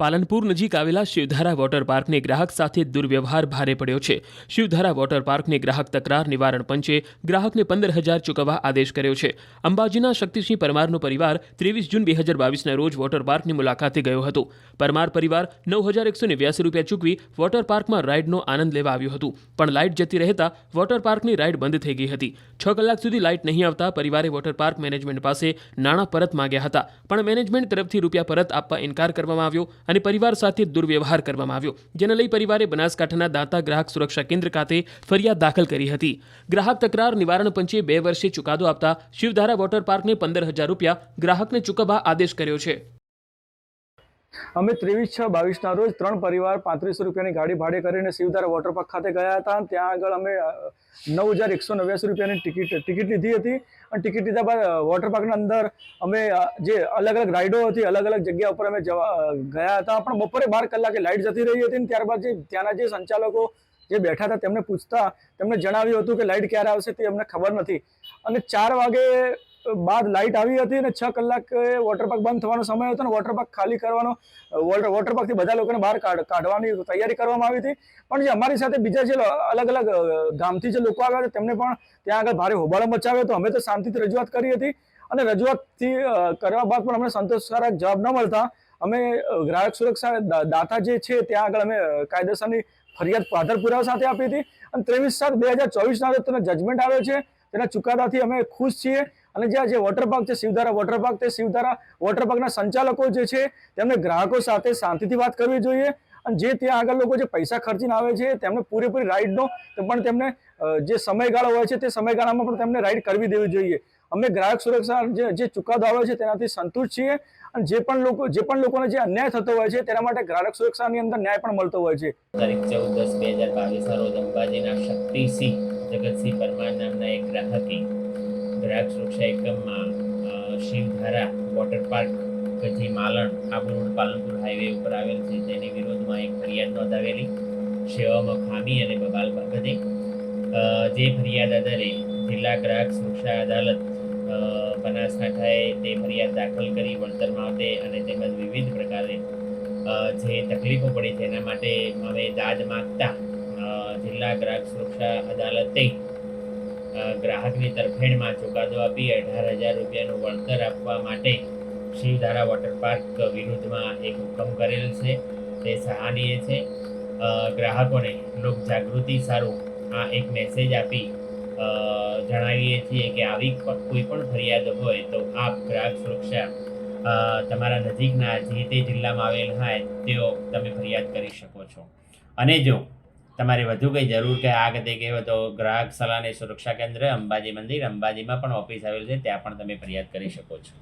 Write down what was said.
પાલનપુર નજીક આવેલા શિવધારા વોટર પાર્કને ગ્રાહક સાથે દુર્વ્યવહાર ભારે પડ્યો છે। શિવધારા વોટર પાર્કને ગ્રાહક તકરાર નિવારણ પંચે ગ્રાહકને 15,000 ચૂકવવા આદેશ કર્યો છે। અંબાજીના શક્તિસિંહ પરમારનો પરિવાર 23 જૂન 2022ના રોજ વોટર પાર્કની મુલાકાતે ગયો હતો। પરમાર પરિવાર 9,189 રૂપિયા ચૂકવી વોટર પાર્કમાં રાઇડનો આનંદ લેવા આવ્યું હતું, પણ લાઇટ જતી રહેતા વોટર પાર્કની રાઇડ બંધ થઈ ગઈ હતી। 6 કલાક સુધી લાઇટ નહીં આવતા પરિવારે વોટર પાર્ક મેનેજમેન્ટ પાસે નાણાં પરત માંગ્યા હતા, પણ મેનેજમેન્ટ તરફથી રૂપિયા પરત આપવા ઇનકાર કરવામાં આવ્યો અને પરિવાર સાથે દુર્વ્યવહાર કરવામાં આવ્યો, જેને લઈ પરિવારે બનાસકાંઠાના દાંતા ગ્રાહક સુરક્ષા કેન્દ્ર ખાતે ફરિયાદ દાખલ કરી હતી। ગ્રાહક તકરાર નિવારણ પંચે 2 વર્ષે ચુકાદો આપતા શિવધારા વોટર પાર્કને 15,000 રૂપિયા ગ્રાહકને ચૂકવવા આદેશ કર્યો છે। અમે 23/6/22ના રોજ 3 પરિવાર 3500 રૂપિયાની ગાડી ભાડે કરીને શિવધારા વોટર પાર્ક ખાતે ગયા હતા। ત્યાં આગળ અમે 9,189 રૂપિયાની ટિકિટ લીધી હતી અને ટિકિટ લીધા બાદ વોટર પાર્કના અંદર અમે જે અલગ અલગ રાઇડો હતી, અલગ અલગ જગ્યા ઉપર અમે ગયા હતા, પણ બપોરે 12 કલાકે લાઇટ જતી રહી હતી। ત્યારબાદ ત્યાંના જે સંચાલકો જે બેઠા હતા તેમને પૂછતા તેમને જણાવ્યું હતું કે લાઇટ ક્યારે આવશે તે અમને ખબર નથી અને 4 વાગે બાદ લાઇટ આવી હતી અને 6 કલાકે વોટર પાર્ક બંધ થવાનો સમય હતો અને વોટર પાર્ક ખાલી કરવાનો વોટર પાર્કથી બધા લોકોને બહાર કાઢવાની તૈયારી કરવામાં આવી હતી। પણ જે અમારી સાથે બીજા જે અલગ અલગ ગામથી જે લોકો આવ્યા હતા તેમને પણ ત્યાં આગળ ભારે હોબાળો મચાવ્યો હતો। અમે તો શાંતિથી રજૂઆત કરી હતી અને રજૂઆતથી કરવા બાદ પણ અમને સંતોષકારક જવાબ ન મળતા અમે ગ્રાહક સુરક્ષા દાતા જે છે ત્યાં આગળ અમે કાયદેસરની ફરિયાદ આધાર પુરાવા સાથે આપી હતી અને 23/7/2024ના રોજ તેનો જજમેન્ટ આવ્યો છે। તેના ચુકાદાથી અમે ખુશ છીએ અને જે વોટર પાર્ક છે શિવધારા વોટર પાર્ક, તે શિવધારા વોટર પાર્કના સંચાલકો જે છે તેમને ગ્રાહકો સાથે શાંતિથી વાત કરવી જોઈએ અને જે ત્યાં આગળ લોકો જે પૈસા ખર્ચીને આવે છે તેમને પૂરેપૂરી રાઇડનો પણ તેમને જે સમયગાળો હોય છે તે સમયગાળામાં પણ તેમને રાઇડ કરવી દેવી જોઈએ। અમે ગ્રાહક સુરક્ષા જે ચુકાદો આવે છે તેનાથી સંતુષ્ટ છીએ અને જે પણ લોકોને જે અન્યાય થતો હોય છે તેના માટે ગ્રાહક સુરક્ષાની અંદર ન્યાય પણ મળતો હોય છે। તારીખ 14/10/2022ના રોજ અંબાજીના શક્તિસિંહ જગતસિંહ પરમાર નામના એક ગ્રાહકે ગ્રાહક સુરક્ષા એકમમાં શિવધારા વોટર પાર્ક કે જે માલણ આબુ રોડ પાલનપુર હાઈવે ઉપર આવેલ છે તેની વિરોધમાં એક ફરિયાદ નોંધાવેલી સેવામાં ખામી અને બબાલ બાબતે। જે ફરિયાદ આધારે જિલ્લા ગ્રાહક સુરક્ષા અદાલત બનાસકાંઠાએ તે ફરિયાદ દાખલ કરી વળતર માટે અને તેમજ વિવિધ પ્રકારે જે તકલીફો પડી તેના માટે અમે દાદ માગતા જિલ્લા ગ્રાહક સુરક્ષા અદાલતે ગ્રાહકની તરફેણમાં ચુકાદો આપી 18,000 રૂપિયાનું વળતર આપવા માટે શિવધારા વોટર પાર્ક વિરુદ્ધમાં એક હુકમ કરેલ છે, તે સરાહનીય છે। ગ્રાહકોને લોક જાગૃતિ સારું આ એક મેસેજ આપી જણાવીએ છીએ કે આવી કોઈ પણ ફરિયાદ હોય તો આપ ગ્રાહક સુરક્ષા તમારા નજીકના જે તે જિલ્લામાં આવેલ હોય તેઓ તમે ફરિયાદ કરી શકો છો। અને જો તમારે વધુ કંઈ જરૂર કે આ ગતે કહેવો તો ગ્રાહક સલાહ અને સુરક્ષા કેન્દ્ર અંબાજી મંદિર અંબાજીમાં પણ ઓફિસ આવેલ છે, ત્યાં પણ તમે ફરિયાદ કરી શકો છો।